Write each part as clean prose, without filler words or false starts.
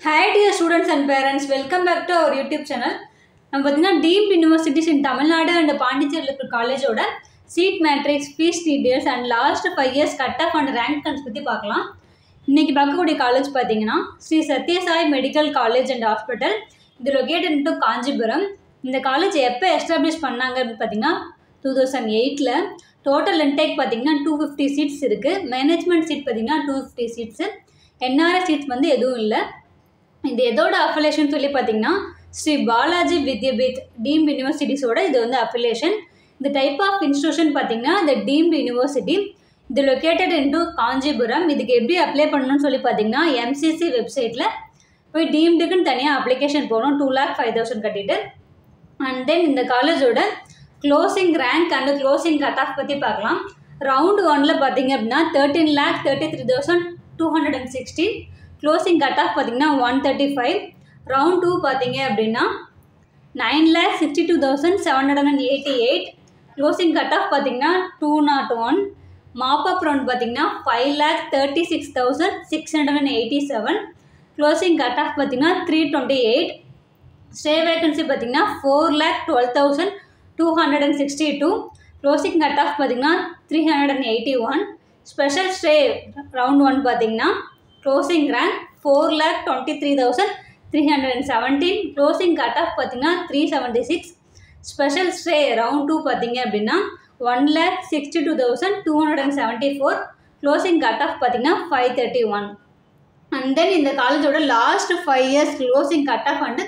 Hi dear students and parents, welcome back to our YouTube channel. நம்ம பார்த்தீங்கன்னா deemed universities in Tamil Nadu and பாண்டிச்சேரியில் இருக்கிற காலேஜோட seat matrix, fees details and last 5 years cut off and rank கன்ஸ் பற்றி பார்க்கலாம். இன்றைக்கி பார்க்கக்கூடிய காலேஜ் பார்த்தீங்கன்னா Sri Sathya Sai medical college and hospital. இது லொக்கேட்டட் இன்டு காஞ்சிபுரம். இந்த காலேஜ் எப்போ எஸ்டாப்ளிஷ் பண்ணாங்க அப்படின்னு பார்த்தீங்கன்னா 2008. டோட்டல் இன்டேக் பார்த்தீங்கன்னா 250 சீட்ஸ் இருக்குது. மேனேஜ்மெண்ட் சீட் பார்த்தீங்கன்னா 250 சீட்ஸு. என்ஆர்எஸ் சீட்ஸ் வந்து எதுவும் இல்லை. இது எதோட அஃபிலேஷன் சொல்லி பார்த்தீங்கன்னா ஸ்ரீ பாலாஜி வித்யாபீத் டீம்டு யூனிவர்சிட்டிஸோட இது வந்து அஃபிலேஷன். இந்த டைப் ஆஃப் இன்ஸ்டியூஷன் பார்த்தீங்கன்னா இந்த டீம்டு யூனிவர்சிட்டி. இது லொக்கேட்டட் இன்டு காஞ்சிபுரம். இதுக்கு எப்படி அப்ளை பண்ணணும்னு சொல்லி பார்த்தீங்கன்னா எம்சிசி வெப்சைட்டில் போய் டீம்டுக்குன்னு தனியாக அப்ளிகேஷன் போகணும். 2,05,000 கட்டிட்டு. அண்ட் தென் இந்த காலேஜோட closing rank and closing cut off பற்றி பார்க்கலாம். ரவுண்ட் 1 பார்த்தீங்க அப்படின்னா 13,33,216. க்ளோசிங் கட் ஆஃப் பார்த்தீங்கன்னா 135. ரவுண்ட் 2 பார்த்தீங்க அப்படின்னா 9,62,788. க்ளோசிங் கட் ஆஃப் பார்த்தீங்கன்னா 201. மாப்பப் ரவுண்ட் பார்த்தீங்கன்னா 5,36,687. க்ளோசிங் கட் ஆஃப் பார்த்தீங்கன்னா 328. ஸ்டே வேகன்சி பார்த்தீங்கன்னா 4,12,262. க்ளோசிங் கட் ஆஃப் பார்த்தீங்கன்னா 381. ஸ்பெஷல் ஸ்டே ரவுண்ட் 1 பார்த்தீங்கன்னா closing rank 4,23,317. Closing cut of பார்த்தீங்கன்னா 376. ஸ்பெஷல் ஸ்டே ரவுண்ட் 2 பார்த்தீங்க அப்படின்னா 1,62,274. க்ளோசிங் கட் ஆஃப் பார்த்தீங்கன்னா 531. அண்ட் தென் இந்த காலேஜோட last 5 years closing cut off and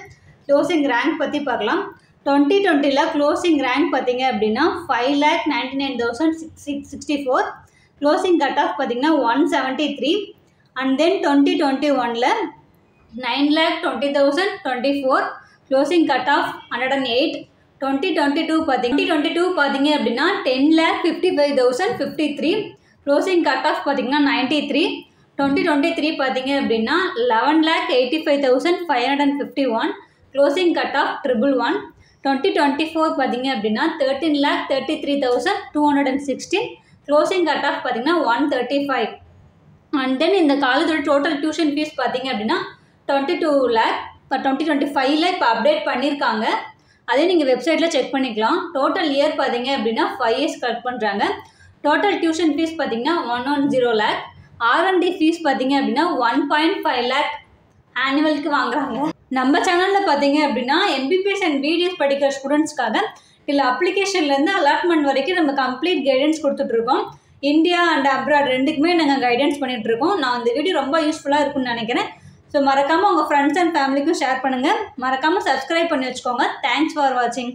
closing rank பற்றி பார்க்கலாம். 2020 க்ளோசிங் ரேங்க் பார்த்தீங்க அப்படின்னா 5,99,664. க்ளோசிங் கட் ஆஃப் பார்த்தீங்கன்னா 173. And then 2021 9,20,024. Closing cut of 108. 2022 பார்த்தீங்க அப்படின்னா 10,55,053. க்ளோசிங் கட் ஆஃப் பார்த்தீங்கன்னா 93. 2023 பார்த்தீங்க அப்படின்னா 11,85,551. Closing cut of 111. 2024 பார்த்தீங்க அப்படின்னா 13,33,216. க்ளோசிங் கட் ஆஃப் பார்த்தீங்கன்னா 135. அண்ட் தென் இந்த காலேஜோட டோட்டல் டியூஷன் ஃபீஸ் பார்த்தீங்க அப்படின்னா 22 lakh. இப்போ 2025 இப்போ அப்டேட் பண்ணியிருக்காங்க. அதே நீங்கள் வெப்சைட்டில் செக் பண்ணிக்கலாம். டோட்டல் இயர் பார்த்தீங்க அப்படின்னா 5 இயர்ஸ் கலெக்ட் பண்ணுறாங்க. டோட்டல் டியூஷன் ஃபீஸ் பார்த்தீங்கன்னா 110 lakh. R&D ஃபீஸ் பார்த்தீங்க அப்படின்னா 1.5 lakh ஆனுவலுக்கு வாங்குறாங்க. நம்ம சேனலில் பார்த்தீங்க அப்படின்னா MBBS அண்ட் BDS படிக்கிற ஸ்டூடெண்ட்ஸ்க்காக இல்லை அப்ளிகேஷன்லேருந்து அலாட்மெண்ட் வரைக்கும் நம்ம கம்ப்ளீட் கைடன்ஸ் கொடுத்துட்ருக்கோம். இந்தியா அண்ட் அப்ராட் ரெண்டுக்குமே நாங்கள் கைடன்ஸ் பண்ணிகிட்ருக்கோம். நான் இந்த வீடியோ ரொம்ப யூஸ்ஃபுல்லாக இருக்குன்னு நினைக்கிறேன். ஸோ மறக்காமல் உங்கள் ஃப்ரெண்ட்ஸ் அண்ட் ஃபேமிலிக்கும் ஷேர் பண்ணுங்கள். மறக்காமல் சப்ஸ்கிரைப் பண்ணி வச்சுக்கோங்க. தேங்க்ஸ் ஃபார் வாட்சிங்.